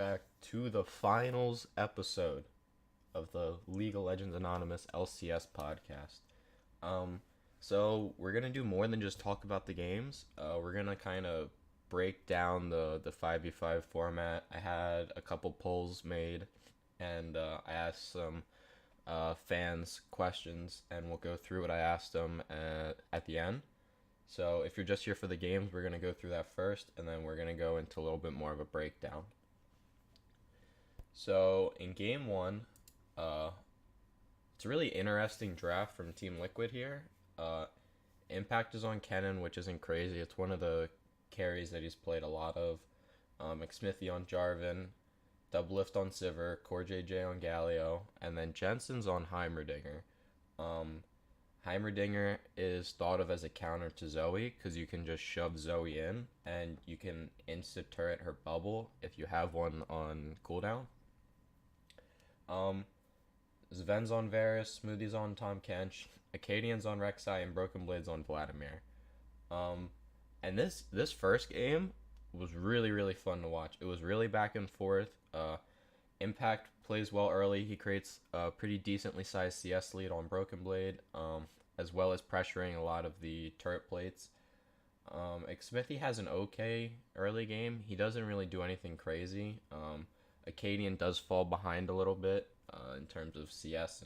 back to the finals episode of the League of Legends Anonymous LCS podcast. Um, so we're gonna do more than just talk about the games. We're gonna kind of break down the 5v5 format. I had a couple polls made, and I asked some fans questions, and we'll go through what I asked them at the end. So if you're just here for the games, we're gonna go through that first, and then we're gonna go into a little bit more of a breakdown. So in game one, uh, it's a really interesting draft from Team Liquid here. Uh, Impact is on Kennen, which isn't crazy. It's one of the carries that he's played a lot of. McSmithy on Jarvan, Doublift on Sivir, Core JJ on Galio, and then Jensen's on Heimerdinger. Um, Heimerdinger is thought of as a counter to Zoe because you can just shove Zoe in and you can insta turret her bubble if you have one on cooldown. Um, Sven's on Varus, Smoothie's on Tom Kench, Acadian's on Rek'Sai, and Broken Blade's on Vladimir. Um, and this first game was really fun to watch. It was really back and forth. Impact plays well early. He creates a pretty decently sized CS lead on Broken Blade, as well as pressuring a lot of the turret plates. Smithy has an okay early game. He doesn't really do anything crazy. Acadian does fall behind a little bit in terms of CS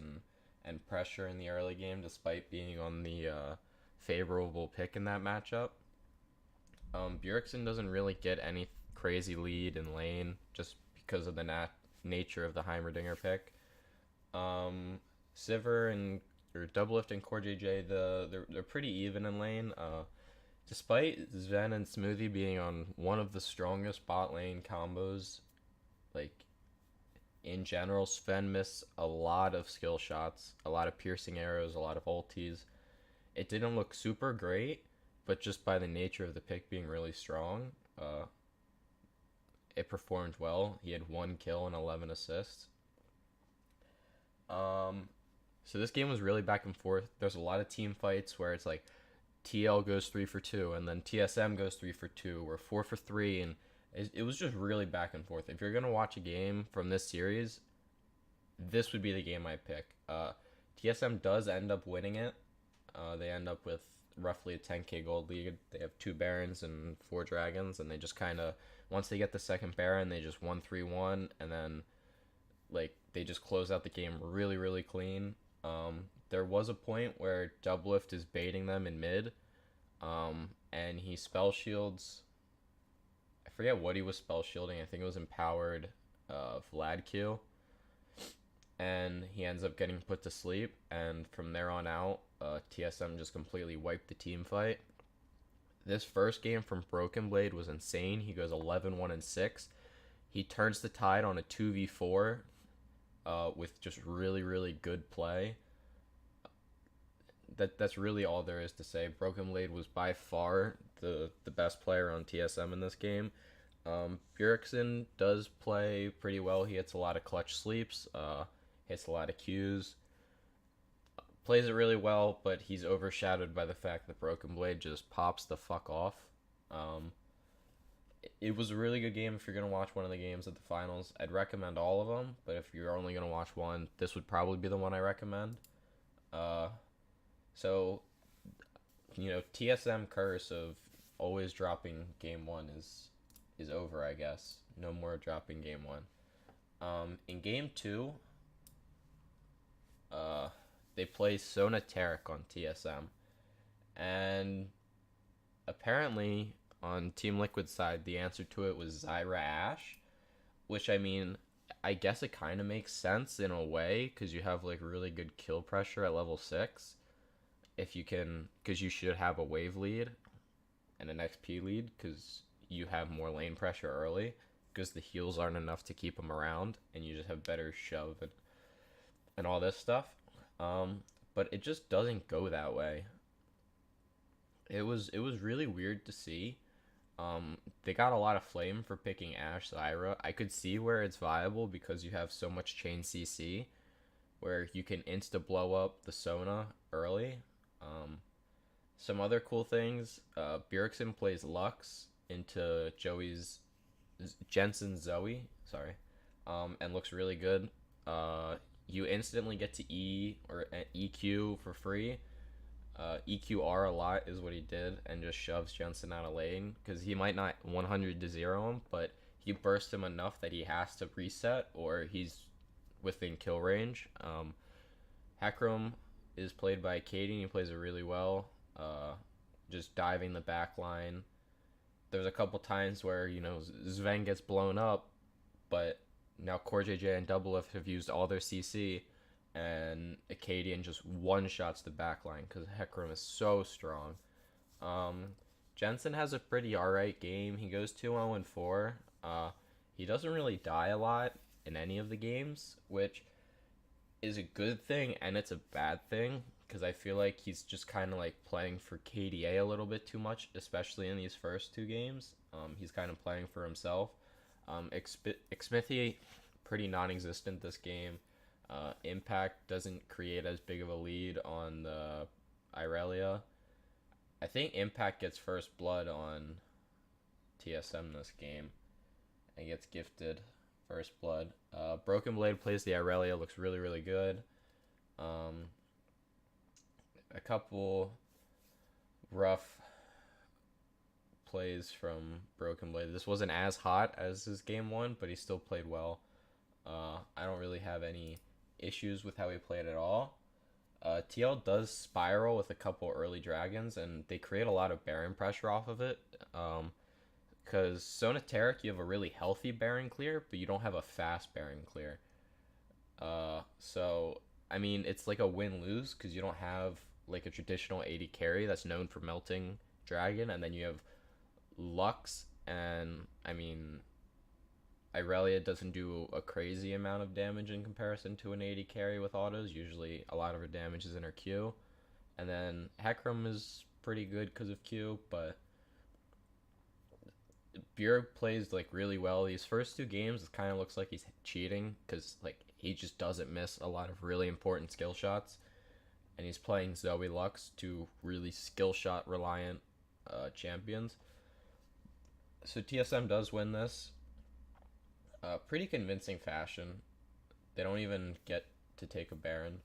and pressure in the early game, despite being on the favorable pick in that matchup. Bjergsen doesn't really get any crazy lead in lane just because of the nature of the Heimerdinger pick. Sivir and or Doublift and Core JJ, they're pretty even in lane. Despite Sven and Smoothie being on one of the strongest bot lane combos, like in general, Sven missed a lot of skill shots, a lot of piercing arrows, a lot of ultis. It didn't look super great, but just by the nature of the pick being really strong, it performed well. He had 1 kill and 11 assists. So this game was really back and forth. There's a lot of team fights where it's like TL goes 3 for 2, and then TSM goes 3 for 2, or 4 for 3, and it was just really back and forth. If you're gonna watch a game from this series, this would be the game I pick. TSM does end up winning it. They end up with roughly a 10k gold lead. They have 2 Barons and 4 Dragons, and they just kind of, once they get the second Baron, they just 1-3-1, and then like they just close out the game really clean. There was a point where Doublift is baiting them in mid, and he spell shields. I forget what he was spell shielding. I think it was empowered Vlad Q, and he ends up getting put to sleep. And from there on out, TSM just completely wiped the team fight. This first game from Broken Blade was insane. He goes 11-1-6. He turns the tide on a 2v4 with just really good play. That's really all there is to say. Broken Blade was by far the best player on TSM in this game. Bjergsen does play pretty well. He hits a lot of clutch sleeps, hits a lot of Qs, plays it really well, but he's overshadowed by the fact that Broken Blade just pops the fuck off. It was a really good game if you're going to watch one of the games at the finals. I'd recommend all of them, but if you're only going to watch one, this would probably be the one I recommend. So, TSM curse of always dropping game one is over, I guess. No more dropping game one. In game two, they play Sona Taric on TSM. And apparently, on Team Liquid side, the answer to it was Zyra Ashe, which, I mean, I guess it kind of makes sense in a way, because you have, like, really good kill pressure at level 6. If you can, because you should have a wave lead and an XP lead, because you have more lane pressure early, because the heals aren't enough to keep them around, and you just have better shove and all this stuff. But it just doesn't go that way. It was really weird to see. They got a lot of flame for picking Ashe Zyra. I could see where it's viable because you have so much chain CC, where you can insta blow up the Sona early. Some other cool things, Bjergsen plays Lux into Jensen's Zoe. sorry, and looks really good. You instantly get to EQ for free. EQR a lot is what he did, and just shoves Jensen out of lane because he might not 100 to 0 him, but he burst him enough that he has to reset or he's within kill range. Hecarim is played by Katie, and he plays it really well. Just diving the back line. There's a couple times where, Sven gets blown up, but now CoreJJ and Doublelift have used all their CC, and Acadian just one-shots the backline because Hecarim is so strong. Jensen has a pretty alright game. He goes 2-0-4. He doesn't really die a lot in any of the games, which is a good thing and it's a bad thing because I feel like he's just kind of like playing for KDA a little bit too much, especially in these first two games. He's kind of playing for himself. Xmithie, pretty non-existent this game. Impact doesn't create as big of a lead on the Irelia. I think Impact gets first blood on TSM this game and gets gifted first blood. Broken Blade plays the Irelia, looks really, really good. A couple rough plays from Broken Blade. This wasn't as hot as his game one, but he still played well. I don't really have any issues with how he played at all. TL does spiral with a couple early dragons, and they create a lot of Baron pressure off of it. Because Sonateric, you have a really healthy Baron clear, but you don't have a fast Baron clear. So, I mean, it's like a win-lose, because you don't have like a traditional AD carry that's known for melting dragon, and then you have Lux, and I mean, Irelia doesn't do a crazy amount of damage in comparison to an AD carry with autos. Usually a lot of her damage is in her Q. And then Hecarim is pretty good because of Q, but Bjerg plays like really well. These first two games, it kind of looks like he's cheating because like he just doesn't miss a lot of really important skill shots. And he's playing Zoe Lux, two really skill shot reliant champions. So TSM does win this. Pretty convincing fashion. They don't even get to take a Baron.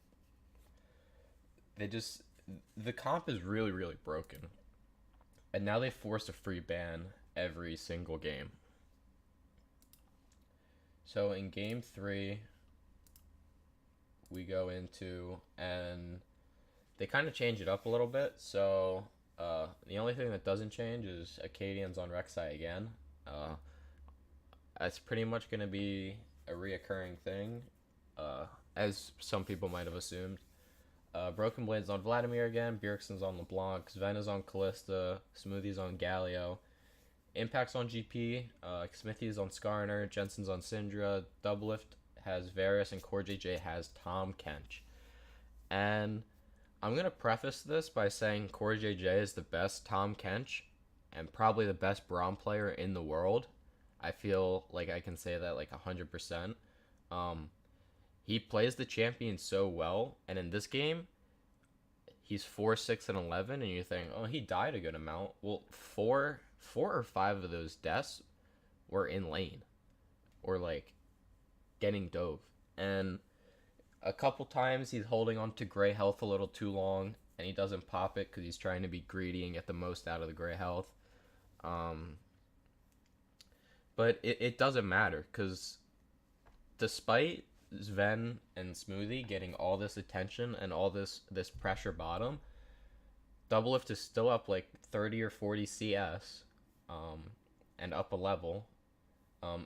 The comp is really, really broken. And now they force a free ban every single game. So in game 3, we go into, and they kind of change it up a little bit. So the only thing that doesn't change is Acadians on Rek'Sai again. That's pretty much going to be a reoccurring thing, as some people might have assumed. Broken Blade's on Vladimir again, Bjergsen's on LeBlanc, Sven is on Callista, Smoothie's on Galio, Impact's on GP, Xmithie's on Skarner, Jensen's on Syndra, Doublelift has Varus, and CoreJJ has Tahm Kench. And I'm going to preface this by saying CoreJJ is the best Tahm Kench and probably the best Braum player in the world. I feel like I can say that like 100%. He plays the champion so well, and in this game, he's 4, 6, and 11, and you think, oh, he died a good amount. Well, four or five of those deaths were in lane, or like getting dove, and a couple times he's holding on to gray health a little too long, and he doesn't pop it because he's trying to be greedy and get the most out of the gray health. But it doesn't matter because despite Sven and Smoothie getting all this attention and all this pressure bottom, Doublelift is still up like 30 or 40 CS and up a level.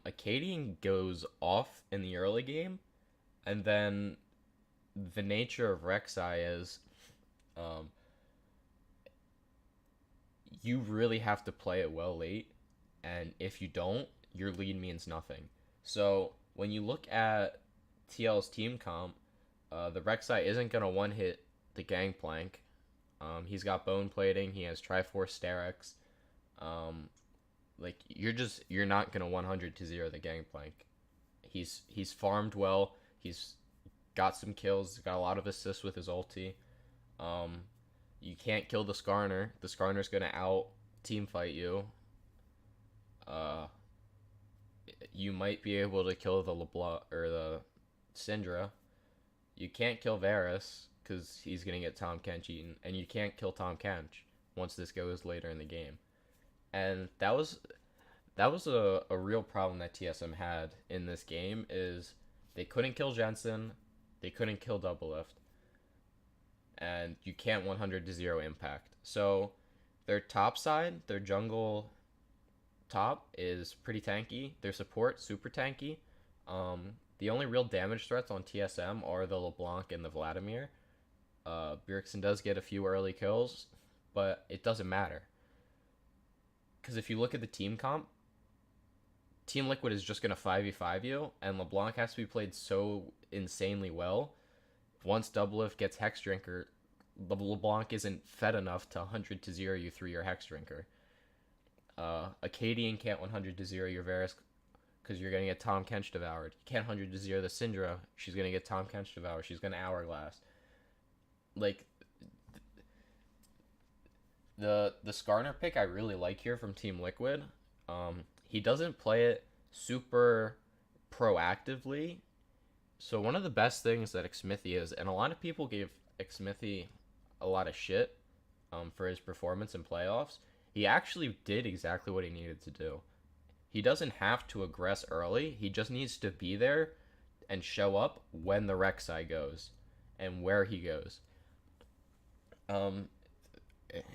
Acadian goes off in the early game, and then the nature of Rek'Sai is you really have to play it well late, and if you don't, your lead means nothing. So when you look at TL's team comp, the Rek'Sai isn't going to one-hit the Gangplank. He's got Bone Plating, he has Triforce Sterex. Like, you're not going to 100 to 0 the Gangplank. He's farmed well, he's got some kills, got a lot of assists with his ulti. You can't kill the Skarner. The Skarner's going to out team fight you. you might be able to kill the LeBlanc or the Syndra. You can't kill Varus because he's gonna get Tom Kench eaten, and you can't kill Tom Kench once this goes later in the game. And that was a real problem that TSM had in this game is they couldn't kill Jensen, they couldn't kill Doublelift, and you can't 100 to 0 impact. So their top side, their jungle top is pretty tanky. Their support super tanky. The only real damage threats on TSM are the LeBlanc and the Vladimir. Bjergsen does get a few early kills, but it doesn't matter. Because if you look at the team comp, Team Liquid is just going to 5v5 you, and LeBlanc has to be played so insanely well. Once Doublelift gets Hex Drinker, the LeBlanc isn't fed enough to 100 to 0 you 3 your Hex Drinker. Acadian can't 100 to 0 your Varus because you're going to get Tom Kench devoured. You can't 100 to 0 the Syndra. She's going to get Tom Kench devoured. She's going to Hourglass. Like, the Skarner pick I really like here from Team Liquid. He doesn't play it super proactively. So one of the best things that Xmithy is, and a lot of people gave Xmithy a lot of shit for his performance in playoffs, he actually did exactly what he needed to do. He doesn't have to aggress early. He just needs to be there and show up when the Rek'Sai goes and where he goes.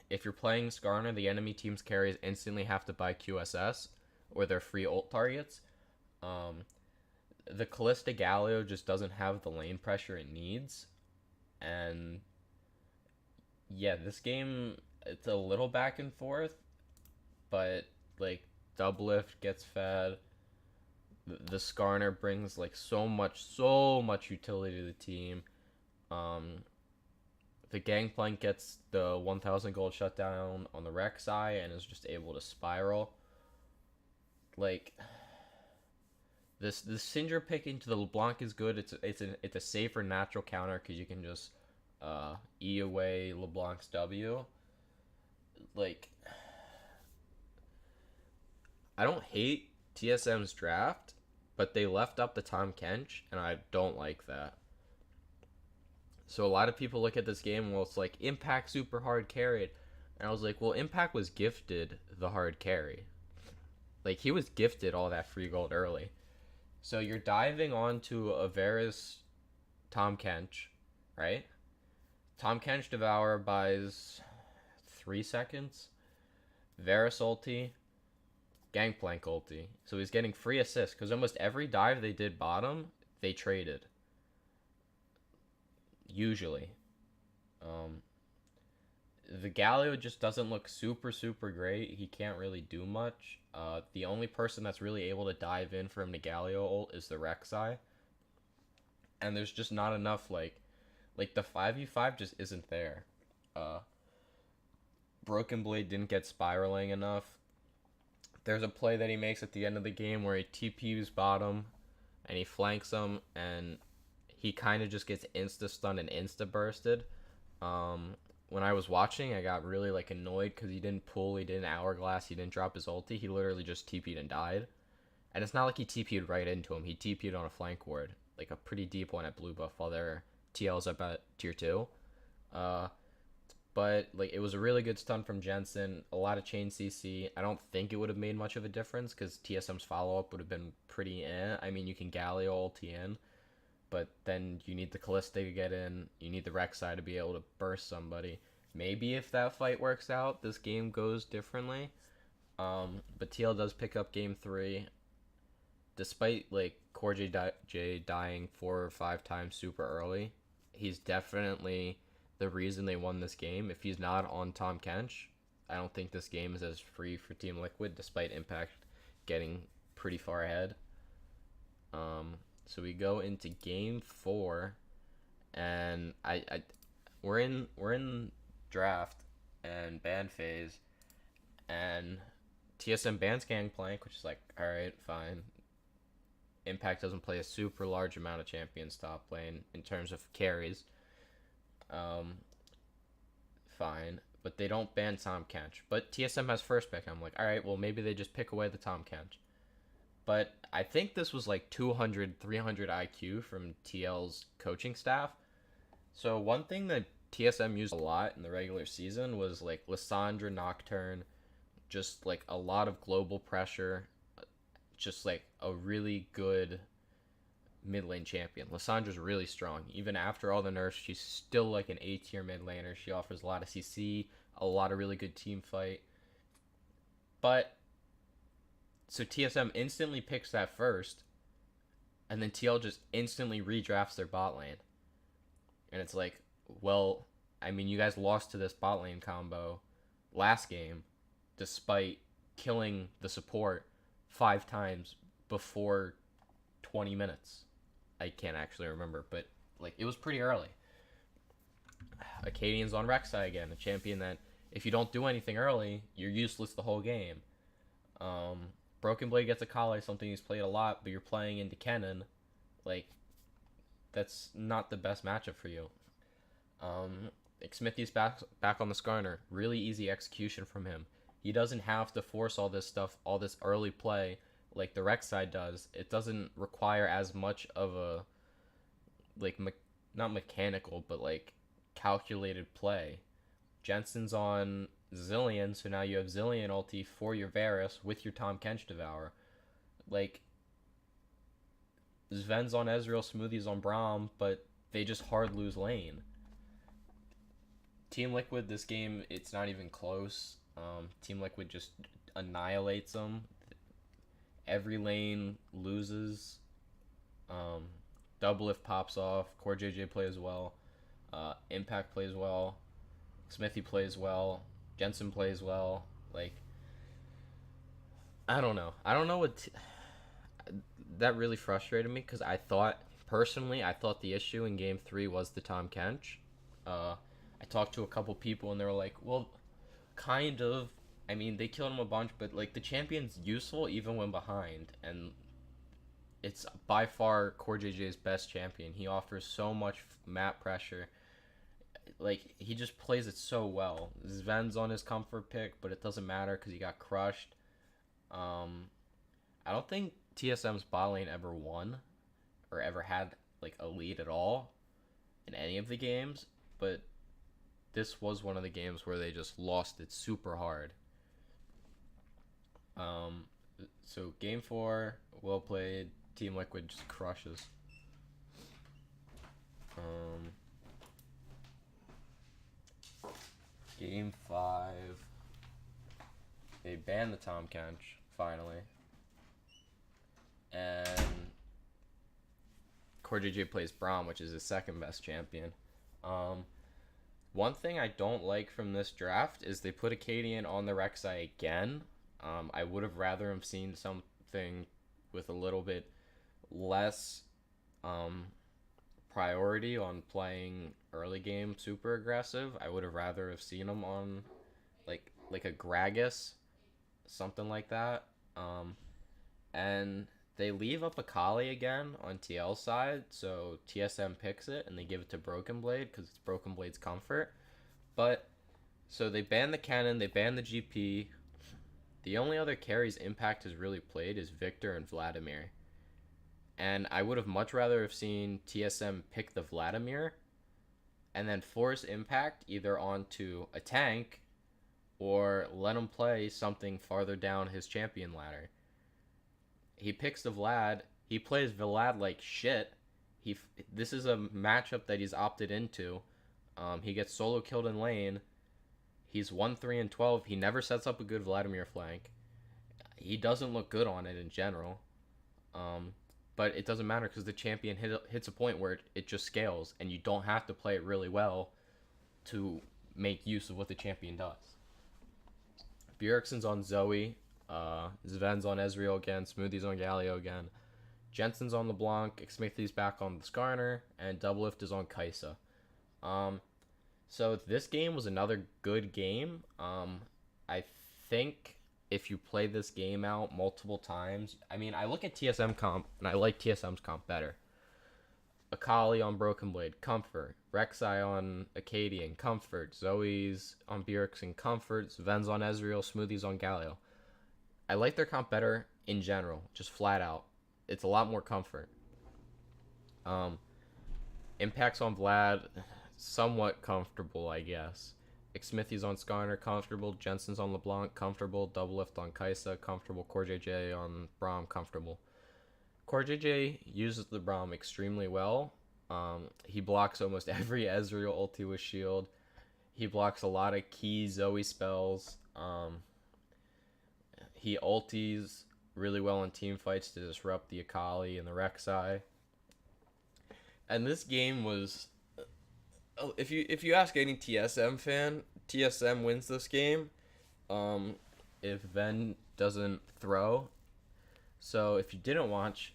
If you're playing Skarner, the enemy team's carries instantly have to buy QSS or their free ult targets. The Kalista Galio just doesn't have the lane pressure it needs. And yeah, this game, it's a little back and forth, but like Doublelift gets fed. The Skarner brings like so much utility to the team. The Gangplank gets the 1,000 gold shutdown on the Rek'Sai and is just able to spiral. Like, the Syndra pick into the LeBlanc is good. It's a safer natural counter because you can just E away LeBlanc's W. Like, I don't hate TSM's draft, but they left up the Tom Kench, and I don't like that. So a lot of people look at this game, well, it's like Impact super hard carried, and I was like, well, Impact was gifted the hard carry. Like, he was gifted all that free gold early. So you're diving onto a Varus Tom Kench, right? Tom Kench Devour buys 3 seconds. Varus ulti. Gangplank ulti. So he's getting free assists because almost every dive they did bottom, they traded. Usually. The Galio just doesn't look super great. He can't really do much. The only person that's really able to dive in from the Galio ult is the Rek'Sai. And there's just not enough, like the 5v5 just isn't there. Broken Blade didn't get spiraling enough. There's a play that he makes at the end of the game where he TPs bottom and he flanks him and he kind of just gets insta-stunned and insta-bursted. When I was watching, I got really like annoyed because he didn't pull, he didn't hourglass, he didn't drop his ulti. He literally just TP'd and died. And it's not like he TP'd right into him. He TP'd on a flank ward, like a pretty deep one at blue buff while their TL's up at tier 2. But like it was a really good stun from Jensen, a lot of chain CC. I don't think it would have made much of a difference because TSM's follow-up would have been pretty I mean, you can Galio ulti in, but then you need the Kalista to get in. You need the Rek'Sai to be able to burst somebody. Maybe if that fight works out, this game goes differently. But TL does pick up game 3. Despite like Core J dying 4 or 5 times super early, he's definitely the reason they won this game. If he's not on Tom Kench, I don't think this game is as free for Team Liquid, despite Impact getting pretty far ahead. So we go into game 4, and we're in draft and ban phase, and TSM bans Gangplank, which is like, alright, fine. Impact doesn't play a super large amount of champions top lane in terms of carries. Fine. But they don't ban Tom Kench. But TSM has first pick. I'm like, alright, well maybe they just pick away the Tom Kench. But I think this was like 200, 300 IQ from TL's coaching staff. So one thing that TSM used a lot in the regular season was like Lissandra Nocturne, just like a lot of global pressure, just like a really good mid lane champion. Lissandra's really strong. Even after all the nerfs, she's still like an A tier mid laner. She offers a lot of CC, a lot of really good team fight. But so TSM instantly picks that first, and then TL just instantly redrafts their bot lane. And it's like, well, I mean, you guys lost to this bot lane combo last game despite killing the support 5 times before 20 minutes. I can't actually remember, but like it was pretty early. Acadian's on Rek'Sai again, a champion that if you don't do anything early, you're useless the whole game. Broken Blade gets a Kale, something he's played a lot, but you're playing into Kennen. Like, that's not the best matchup for you. Smithy's back on the Skarner. Really easy execution from him. He doesn't have to force all this stuff, all this early play like the Rek'Sai does. It doesn't require as much of a, like, not mechanical, but like calculated play. Jensen's on Zillion, so now you have Zillion ulti for your Varus with your Tahm Kench Devour. Like, Sven's on Ezreal, Smoothie's on Braum, but they just hard lose lane. Team Liquid, this game, it's not even close. Team Liquid just annihilates them. Every lane loses. Doublelift pops off. Core JJ plays well. Impact plays well. Smithy plays well. Jensen plays well. Like, I don't know. I don't know what... that really frustrated me because I thought the issue in Game 3 was the Tahm Kench. I talked to a couple people and they were like, well, kind of. I mean, they killed him a bunch, but like the champion's useful even when behind, and it's by far Core JJ's best champion. He offers so much map pressure. Like, he just plays it so well. Sven's on his comfort pick, but it doesn't matter because he got crushed. I don't think TSM's bot lane ever won or ever had like a lead at all in any of the games, but this was one of the games where they just lost it super hard. So game 4, well played. Team Liquid just crushes. Game 5, they banned the Tahm Kench finally, and Core JJ plays Braum, which is his second best champion. One thing I don't like from this draft is they put Acadian on the Rek'Sai again. I would have rather have seen something with a little bit less priority on playing early game super aggressive. I would have rather have seen him on like a Gragas, something like that. And they leave up a Kali again on TL side, so TSM picks it and they give it to Broken Blade because it's Broken Blade's comfort. But so they ban the Cannon, they ban the GP. The only other carries Impact has really played is Victor and Vladimir. And I would have much rather have seen TSM pick the Vladimir and then force Impact either onto a tank or let him play something farther down his champion ladder. He picks the Vlad. He plays Vlad like shit. This is a matchup that he's opted into. He gets solo killed in lane. He's 1-3-12. He never sets up a good Vladimir flank. He doesn't look good on it in general. But it doesn't matter because the champion hits a point where it just scales, and you don't have to play it really well to make use of what the champion does. Bjergsen's on Zoe. Sven's on Ezreal again. Smoothie's on Galio again. Jensen's on LeBlanc. Smithy's back on the Skarner. And Doublelift is on Kai'Sa. So this game was another good game. I think if you play this game out multiple times, I mean, I look at TSM comp, and I like TSM's comp better. Akali on Broken Blade, comfort. Rek'Sai on Acadian, comfort. Zoe's on Bjergsen, comfort. Sven's on Ezreal, Smoothie's on Galio. I like their comp better in general, just flat out. It's a lot more comfort. Um, Impacts on Vlad, somewhat comfortable, I guess. Smithy's on Skarner, comfortable. Jensen's on LeBlanc, comfortable. Double lift on Kaisa, comfortable. Core JJ on Braum, comfortable. Core JJ uses the Braum extremely well. He blocks almost every Ezreal ulti with shield. He blocks a lot of key Zoe spells. He ulties really well in team fights to disrupt the Akali and the Rek'Sai. And this game was, if you ask any TSM fan, TSM wins this game. If Ven doesn't throw. So if you didn't watch,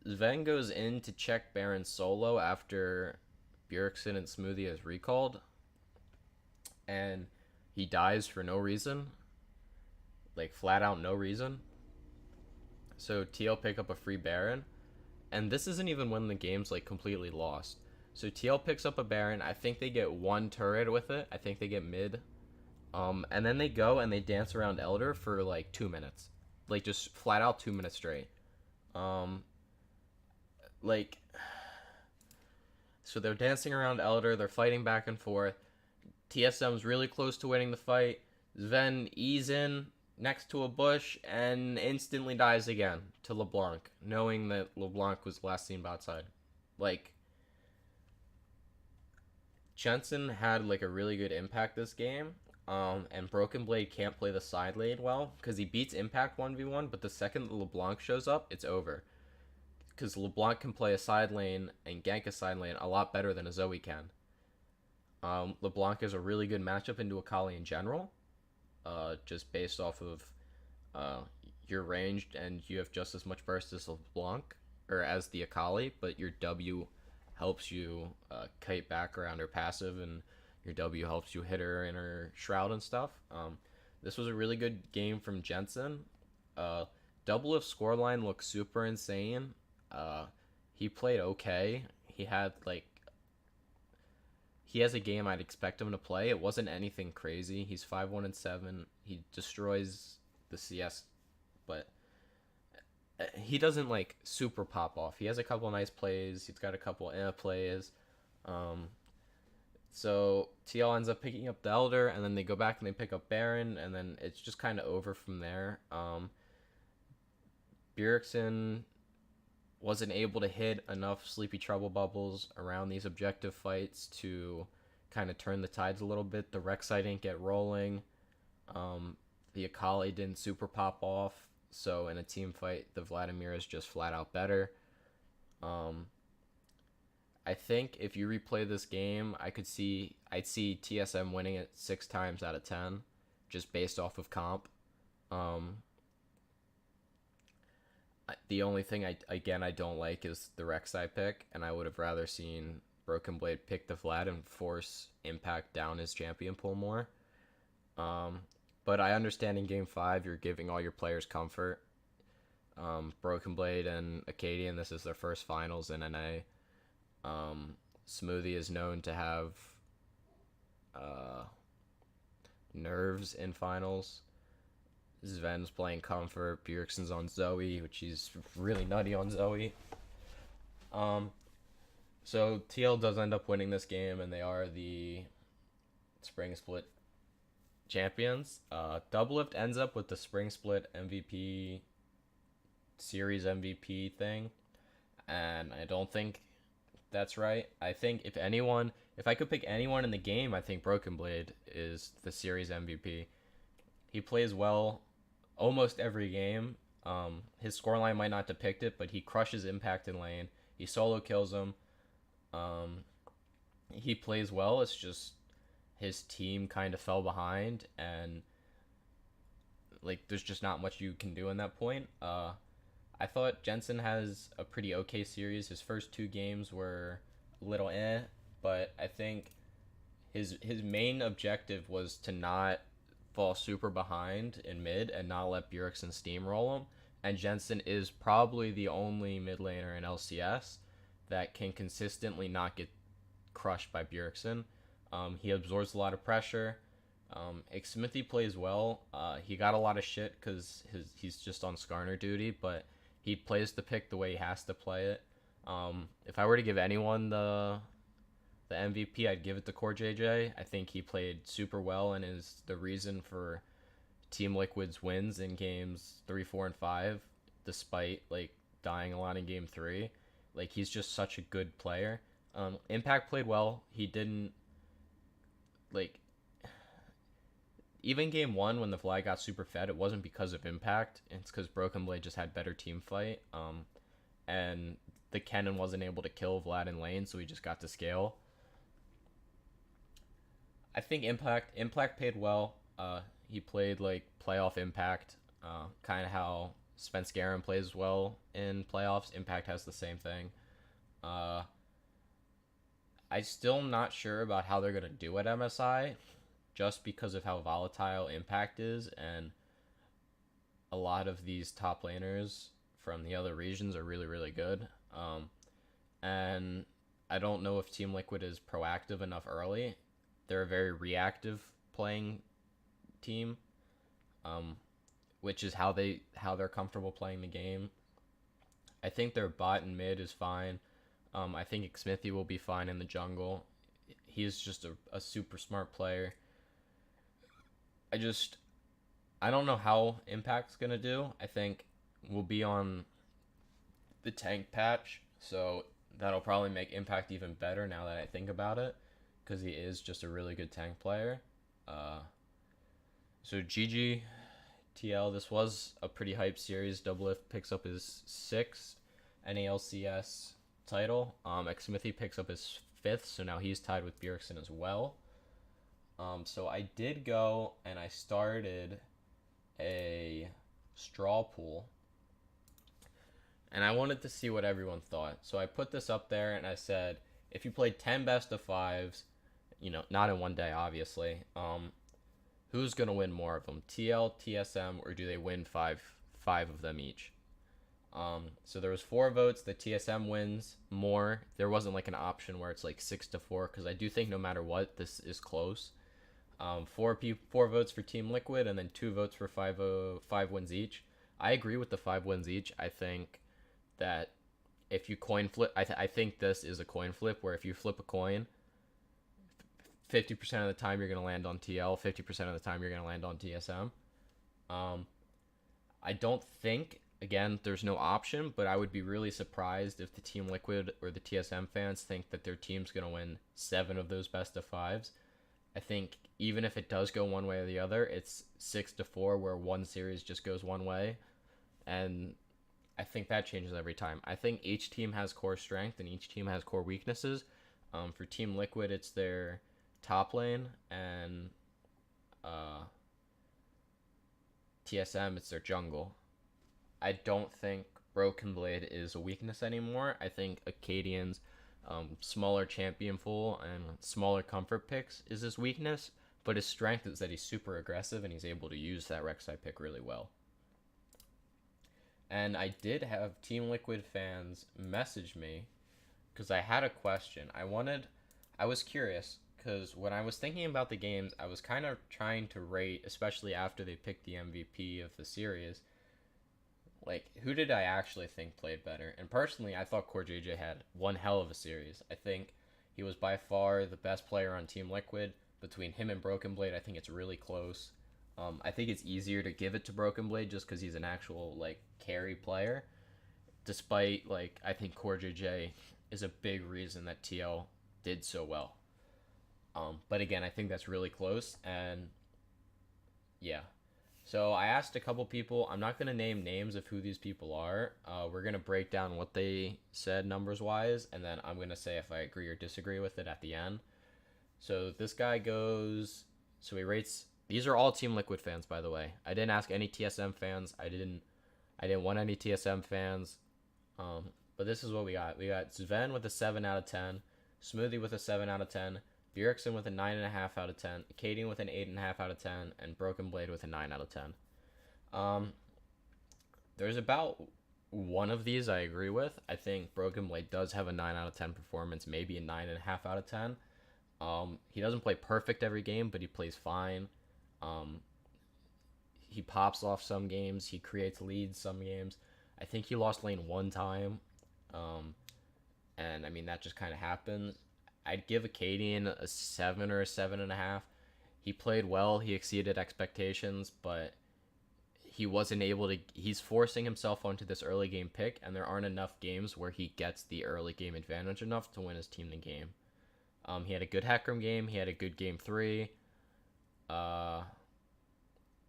Sven goes in to check Baron solo after Bjergsen and Smoothie is recalled, and he dies for no reason, like flat out no reason. So TL pick up a free Baron, and this isn't even when the game's like completely lost. So TL picks up a Baron. I think they get one turret with it. I think they get mid, and then they go and they dance around Elder for like 2 minutes, like just flat out 2 minutes straight. Like, so they're dancing around Elder, they're fighting back and forth. TSM's really close to winning the fight. Sven ease in next to a bush and instantly dies again to LeBlanc, knowing that LeBlanc was last seen outside. Like, Jensen had like a really good impact this game. And Broken Blade can't play the side lane well because he beats Impact 1v1, but the second that LeBlanc shows up, it's over. Because LeBlanc can play a side lane and gank a side lane a lot better than a Zoe can. LeBlanc is a really good matchup into Akali in general, just based off of you're ranged and you have just as much burst as LeBlanc, or as the Akali, but your W helps you kite back around her passive, and your W helps you hit her in her shroud and stuff. This was a really good game from Jensen. Double if scoreline looks super insane. He played okay. He has a game I'd expect him to play. It wasn't anything crazy. He's 5-1-7. He destroys the CS, but he doesn't like super pop off. He has a couple nice plays. He's got a couple plays. So TL ends up picking up the Elder, and then they go back and they pick up Baron, and then it's just kind of over from there. Bjergsen wasn't able to hit enough Sleepy Trouble bubbles around these objective fights to kind of turn the tides a little bit. The Rek'Sai didn't get rolling. The Akali didn't super pop off. So in a team fight, the Vladimir is just flat out better. I think if you replay this game, I'd see TSM winning it 6 times out of 10, just based off of comp. The only thing I don't like is the Rek'Sai pick, and I would have rather seen Broken Blade pick the Vlad and force Impact down his champion pool more. But I understand in Game 5 you're giving all your players comfort. Broken Blade and Acadian, this is their first finals in NA. Smoothie is known to have nerves in finals. Sven's playing comfort. Bjergsen's on Zoe, which he's really nutty on Zoe. So TL does end up winning this game, and they are the Spring Split champions. Doublelift ends up with the Spring Split MVP, Series MVP thing, and I don't think that's right. I think if I could pick anyone in the game, I think Broken Blade is the Series MVP. He plays well almost every game. His scoreline might not depict it, but he crushes Impact in lane. He solo kills him. He plays well. It's just his team kind of fell behind, and like there's just not much you can do in that point. I thought Jensen has a pretty okay series. His first 2 games were a little but I think his main objective was to not fall super behind in mid and not let Bjergsen steamroll him. And Jensen is probably the only mid laner in LCS that can consistently not get crushed by Bjergsen. He absorbs a lot of pressure. Smithy plays well. He got a lot of shit because he's just on Skarner duty, but he plays the pick the way he has to play it. If I were to give anyone the MVP, I'd give it to Core JJ. I think he played super well and is the reason for Team Liquid's wins in games 3, 4, and 5, despite like dying a lot in game 3. Like he's just such a good player. Impact played well. He didn't like even game 1 when the flag got super fed. It wasn't because of Impact. It's because Broken Blade just had better team fight. And the Kennen wasn't able to kill Vlad in lane, so he just got to scale. I think Impact played well. He played like playoff Impact, kind of how Spence Garen plays well in playoffs. Impact has the same thing. Uh, I still not sure about how they're gonna do at MSI, just because of how volatile Impact is, and a lot of these top laners from the other regions are really really good. And I don't know if Team Liquid is proactive enough early. They're a very reactive playing team, um, which is how they're comfortable playing the game. I think their bot and mid is fine. I think Smithy will be fine in the jungle. He's just a super smart player. I just I don't know how Impact's gonna do. I think we'll be on the tank patch, so that'll probably make Impact even better now that I think about it, because he is just a really good tank player. Uh, so GG TL. This was a pretty hype series. Doublelift picks up his sixth NALCS title. Smithy picks up his fifth, so now he's tied with Bjergsen as well. So I did go and I started a straw pool, and I wanted to see what everyone thought. So I put this up there and I said, if you played 10 best of fives, not in one day, obviously, who's gonna win more of them, TL, TSM, or do they win five of them each? So there was 4 votes that TSM wins more. There wasn't like an option where it's like 6-4, because I do think no matter what, this is close. 4 votes for Team Liquid, and then 2 votes for 5 wins each. I agree with the 5 wins each. I think that if you coin flip, I think this is a coin flip where if you flip a coin, 50% of the time you're going to land on TL, 50% of the time you're going to land on TSM. I don't think, again, there's no option, but I would be really surprised if the Team Liquid or the TSM fans think that their team's going to win 7 of those best of 5s. I think even if it does go one way or the other, it's 6-4 where one series just goes one way. And I think that changes every time. I think each team has core strength and each team has core weaknesses. For Team Liquid, it's their top lane, and TSM, it's their jungle. I don't think Broken Blade is a weakness anymore. I think Acadian's smaller champion pool and smaller comfort picks is his weakness, but his strength is that he's super aggressive and he's able to use that Rek'Sai pick really well. And I did have Team Liquid fans message me because I had a question. I was curious because when I was thinking about the games, I was kind of trying to rate, especially after they picked the MVP of the series, like, who did I actually think played better? And personally, I thought Core JJ had one hell of a series. I think he was by far the best player on Team Liquid. Between him and Broken Blade, I think it's really close. I think it's easier to give it to Broken Blade just because he's an actual, like, carry player. Despite, like, I think Core JJ is a big reason that TL did so well. But again, I think that's really close, and yeah. So I asked a couple people. I'm not going to name names of who these people are. We're going to break down what they said numbers-wise, and then I'm going to say if I agree or disagree with it at the end. So this guy goes... So he rates... These are all Team Liquid fans, by the way. I didn't ask any TSM fans. I didn't want any TSM fans. But this is what we got. We got Sven with a 7 out of 10. Smoothie with a 7 out of 10. Bjergsen with a 9.5 out of 10, Acadian with an 8.5 out of 10, and Broken Blade with a 9 out of 10. There's about one of these I agree with. I think Broken Blade does have a 9 out of 10 performance, maybe a 9.5 out of 10. He doesn't play perfect every game, but he plays fine. Um, he pops off some games. He creates leads some games. I think he lost lane one time. Um, and I mean, that just kind of happens. I'd give Acadian a 7 or a 7.5. He played well. He exceeded expectations, but he wasn't able to. He's forcing himself onto this early game pick, and there aren't enough games where he gets the early game advantage enough to win his team the game. He had a good Heckram game. He had a good game three. Uh,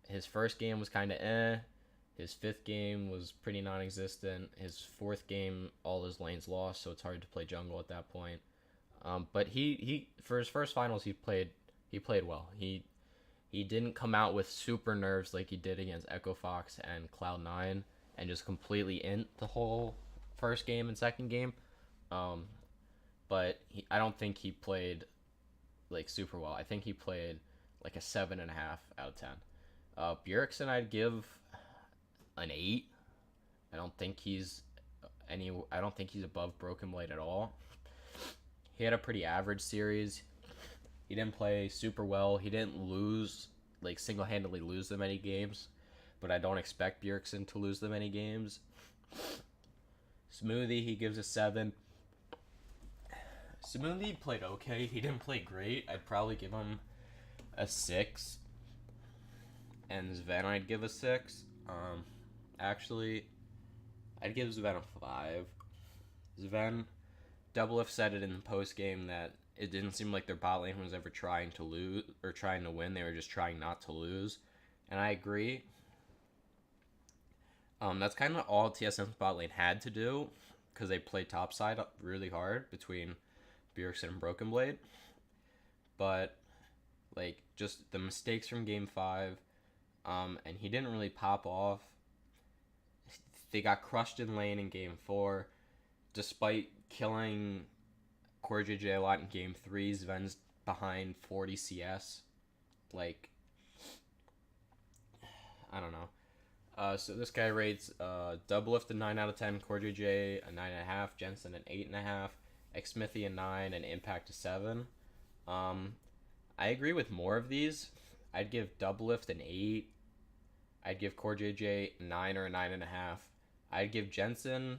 his first game was kind of eh. His fifth game was pretty non-existent. His fourth game, all his lanes lost, so it's hard to play jungle at that point. But he for his first finals, he played well. He didn't come out with super nerves like he did against Echo Fox and Cloud9 and just completely int the whole first game and second game. Um, but I don't think he played like super well. I think he played like a 7.5 out of 10. Bjergsen I'd give an 8. I don't think he's I don't think he's above Broken Blade at all. He had a pretty average series. He didn't play super well. He didn't lose, like single-handedly lose them any games, but I don't expect Bjergsen to lose them any games. Smoothie, he gives a 7. Smoothie played okay. He didn't play great. I'd probably give him a 6. And Sven I'd give a 6. Actually, I'd give Sven a 5. Sven, Doublelift said it in the post game that it didn't seem like their bot lane was ever trying to lose or trying to win. They were just trying not to lose, and I agree. That's kind of all TSM's bot lane had to do because they played topside really hard between Bjergsen and Broken Blade. But like just the mistakes from game 5, and he didn't really pop off. They got crushed in lane in game 4, despite killing Core JJ a lot in game 3. Sven's behind 40 CS. Like, I don't know. So this guy rates Doublelift a 9 out of 10, Core JJ a 9.5, Jensen an 8.5, Xmithy a 9, and Impact a 7. I agree with more of these. I'd give Doublelift an 8. I'd give Core JJ a 9 or a 9.5. I'd give Jensen.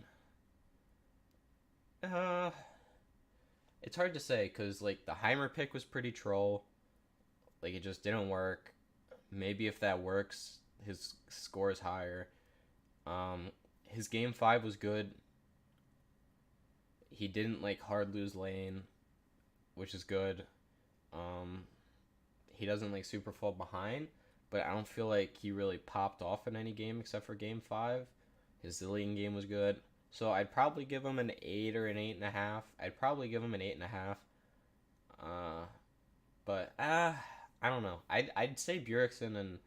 It's hard to say because like the Heimer pick was pretty troll. Like it just didn't work. Maybe if that works, his score is higher. His game 5 was good. He didn't like hard lose lane, which is good. He doesn't like super fall behind, but I don't feel like he really popped off in any game except for game 5. His Zillion game was good. So I'd probably give him an 8 or an 8.5. I'd probably give him an 8.5. But I don't know. I'd say Bjergsen and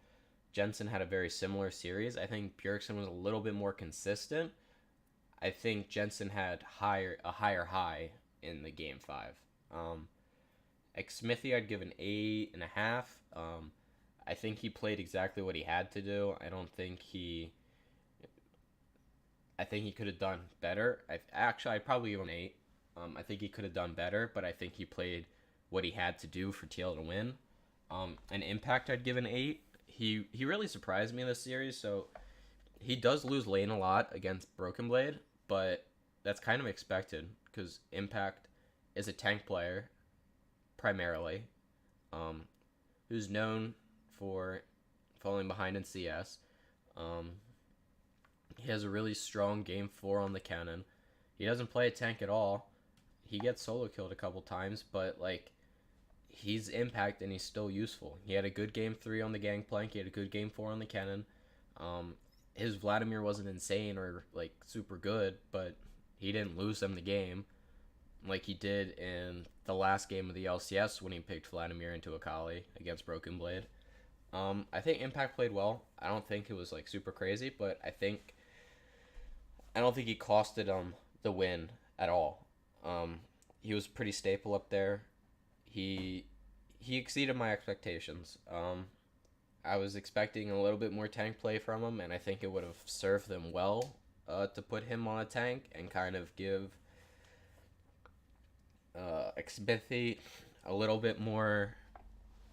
Jensen had a very similar series. I think Bjergsen was a little bit more consistent. I think Jensen had a higher high in the game 5. Xmithy I'd give an 8.5. I think he played exactly what he had to do. I think he could have done better. I'd probably give him an 8. I think he could have done better, but I think he played what he had to do for TL to win. An Impact I'd give an 8. He really surprised me in this series. So he does lose lane a lot against Broken Blade, but that's kind of expected because Impact is a tank player primarily, who's known for falling behind in CS. He has a really strong game 4 on the cannon. He doesn't play a tank at all. He gets solo killed a couple times, but like he's Impact and he's still useful. He had a good game 3 on the Gangplank. He had a good game 4 on the cannon. His Vladimir wasn't insane or like super good, but he didn't lose them the game like he did in the last game of the LCS when he picked Vladimir into Akali against Broken Blade. I think Impact played well. I don't think it was like super crazy, but I don't think he costed the win at all. He was pretty staple up there. He exceeded my expectations. I was expecting a little bit more tank play from him, and I think it would have served them well to put him on a tank and kind of give Xmithy a little bit more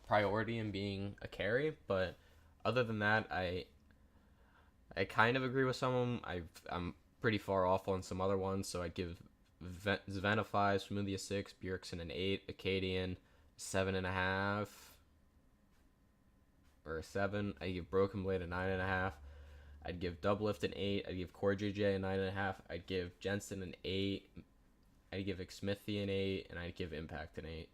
priority in being a carry, but other than that, I kind of agree with some of them. I'm pretty far off on some other ones, so I'd give Zven a 5, Smoothie a 6, Bjergsen an 8, Acadian 7.5 or a 7. I give Broken Blade a 9.5. I'd give Doublelift an 8. I'd give Core JJ a 9.5. I'd give Jensen an 8. I'd give Xmithy an 8, and I'd give Impact an 8.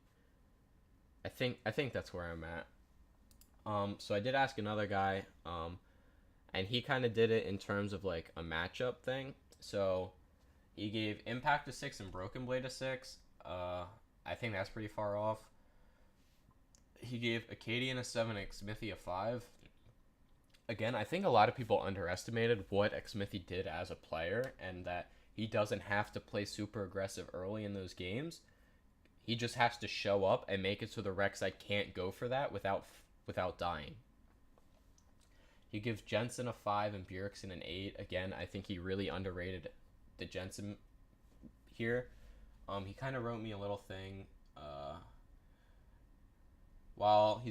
I think that's where I'm at. So I did ask another guy, and he kind of did it in terms of like a matchup thing. So he gave Impact a 6 and Broken Blade a 6. I think that's pretty far off. He gave Acadian a 7 and Xmithy a 5. Again, I think a lot of people underestimated what Xmithy did as a player, and that he doesn't have to play super aggressive early in those games. He just has to show up and make it so the Rek'Sai can't go for that without dying. He gives Jensen a 5 and Bjergsen an 8. Again, I think he really underrated the Jensen here. He kind of wrote me a little thing. While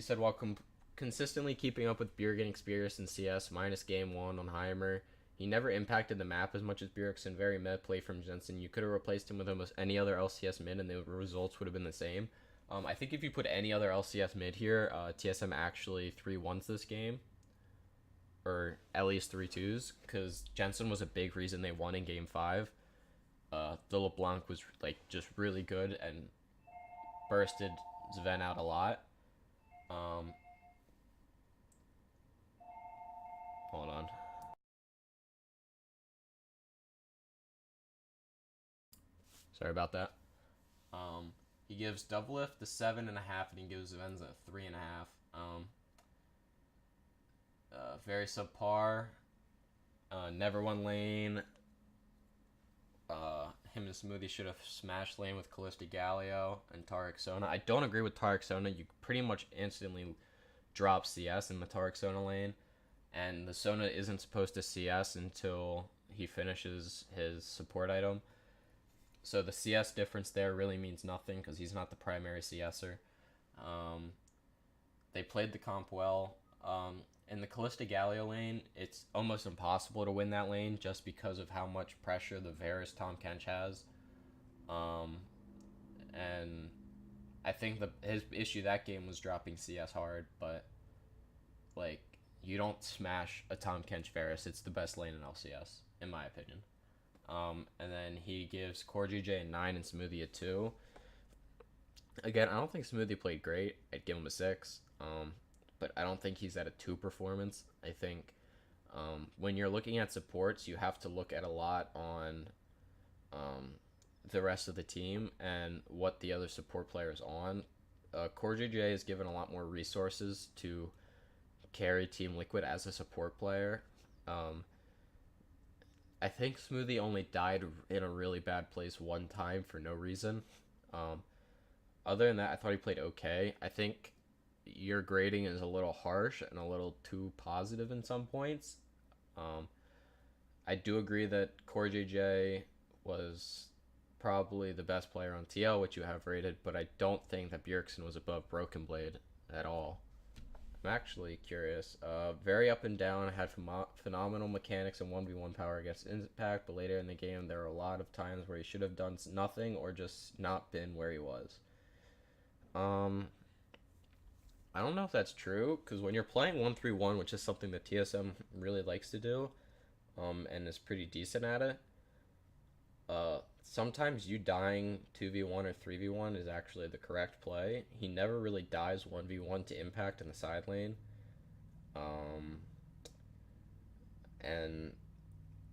consistently keeping up with Bjerg getting Spears in CS minus game 1 on Heimer, he never impacted the map as much as Bjergsen. Very mid play from Jensen. You could have replaced him with almost any other LCS mid and the results would have been the same. I think if you put any other LCS mid here, TSM actually 3-1s this game. Or at least 3-2s, because Jensen was a big reason they won in game 5. The LeBlanc was like just really good and bursted Zven out a lot. Hold on. Sorry about that. He gives Doublelift the 7.5, and he gives Zven's a 3.5. Very subpar. Never won lane. Him and Smoothie should have smashed lane with Callista Galio and Tariq Sona. I don't agree with Tariq Sona. You pretty much instantly drop CS in the Tariq Sona lane. And the Sona isn't supposed to CS until he finishes his support item. So the CS difference there really means nothing because he's not the primary CSer. They played the comp well. In the Callista Galio lane, it's almost impossible to win that lane just because of how much pressure the Varus Tahm Kench has. And I think his issue that game was dropping CS hard, but like you don't smash a Tahm Kench Varus. It's the best lane in LCS, in my opinion. And then he gives Core GJ a 9 and Smoothie a 2. Again, I don't think Smoothie played great. I'd give him a 6. But I don't think he's at a 2 performance. I think when you're looking at supports, you have to look at a lot on the rest of the team and what the other support player is on. Core JJ is given a lot more resources to carry Team Liquid as a support player. I think Smoothie only died in a really bad place one time for no reason. Other than that, I thought he played okay. I think your grading is a little harsh and a little too positive in some points. I do agree that Core JJ was probably the best player on TL, which you have rated, but I don't think that Bjergsen was above Broken Blade at all. I'm actually curious. Very up and down, had phenomenal mechanics and 1v1 power against Impact, but later in the game there were a lot of times where he should have done nothing or just not been where he was. I don't know if that's true, because when you're playing 1-3-1, which is something that TSM really likes to do, and is pretty decent at it, sometimes you dying 2v1 or 3v1 is actually the correct play. He never really dies 1v1 to Impact in the side lane. And,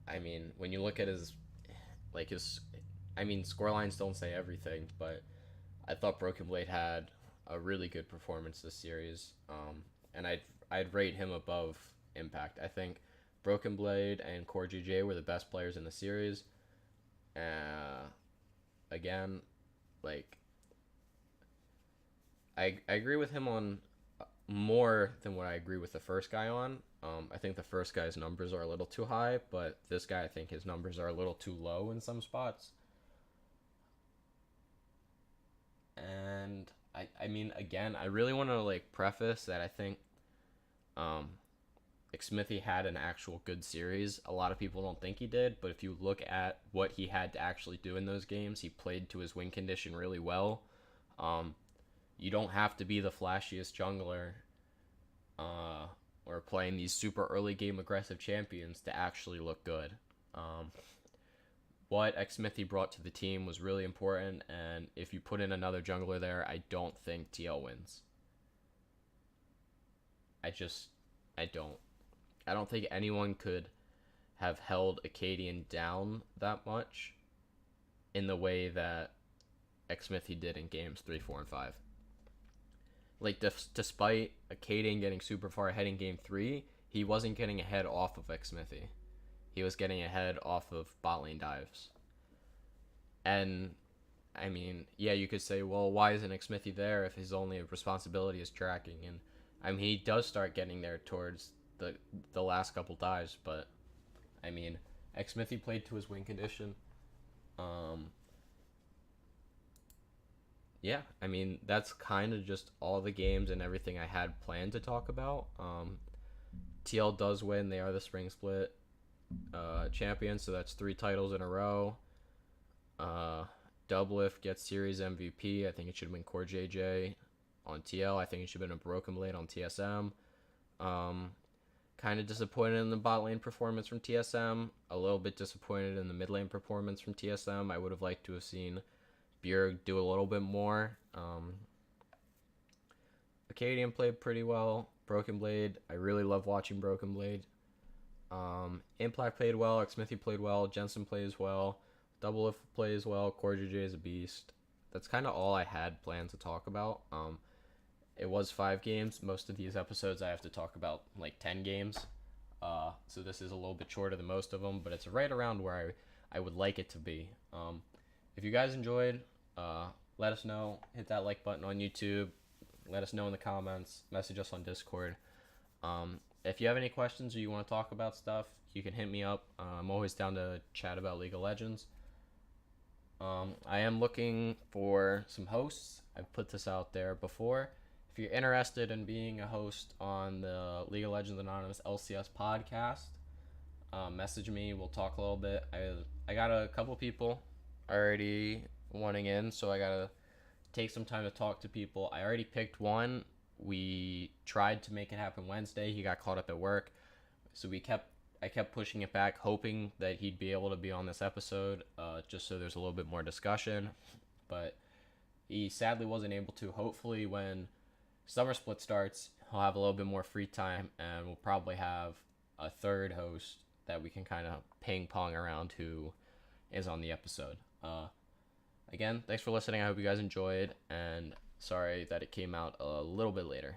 I mean, when you look at score lines don't say everything, but I thought Broken Blade had a really good performance this series, and I'd rate him above Impact. I think Broken Blade and Core GJ were the best players in the series. Again, like I agree with him on more than what I agree with the first guy on. I think the first guy's numbers are a little too high, but this guy, I think his numbers are a little too low in some spots. And I mean, again, I really want to like preface that I think um, Smithy had an actual good series. A lot of people don't think he did, but if you look at what he had to actually do in those games, he played to his win condition really well. Um, you don't have to be the flashiest jungler uh, or playing these super early game aggressive champions to actually look good. Um, what Smithy brought to the team was really important, and if you put in another jungler there, I don't think TL wins. I just, I don't. I don't think anyone could have held Acadian down that much in the way that Smithy did in games 3, 4, and 5. Like, despite Acadian getting super far ahead in game 3, he wasn't getting ahead off of Smithy. He was getting ahead off of bot lane dives. And, I mean, yeah, you could say, well, why isn't Smithy there if his only responsibility is tracking? And, I mean, he does start getting there towards the last couple dives, but, I mean, Smithy played to his win condition. Um, yeah, I mean, that's kind of just all the games and everything I had planned to talk about. TL does win. They are the spring split champions, so that's 3 titles in a row. Uh, Doublelift gets series MVP. I think it should have been Core JJ on TL. I think it should have been a Broken Blade on TSM. Kind of disappointed in the bot lane performance from TSM. A little bit disappointed in the mid lane performance from TSM. I would have liked to have seen Bjerg do a little bit more. Acadian played pretty well. Broken Blade, I really love watching Broken Blade. Impact played well. Smithy played well. Jensen plays well. Doublelift plays well. Core JJ is a beast. That's kind of all I had planned to talk about. It was 5 games. Most of these episodes I have to talk about like 10 games. So this is a little bit shorter than most of them, but it's right around where I would like it to be. If you guys enjoyed, let us know. Hit that like button on YouTube. Let us know in the comments. Message us on Discord. If you have any questions or you want to talk about stuff, you can hit me up. I'm always down to chat about League of Legends. I am looking for some hosts. I've put this out there before. If you're interested in being a host on the League of Legends Anonymous LCS podcast, message me. We'll talk a little bit. I got a couple people already wanting in, so I gotta take some time to talk to people. I already picked one. We tried to make it happen Wednesday. He got caught up at work, so I kept pushing it back, hoping that he'd be able to be on this episode, just so there's a little bit more discussion. But he sadly wasn't able to. Hopefully, when Summer Split starts, he'll have a little bit more free time, and we'll probably have a third host that we can kind of ping pong around who is on the episode. Again, thanks for listening. I hope you guys enjoyed, and sorry that it came out a little bit later.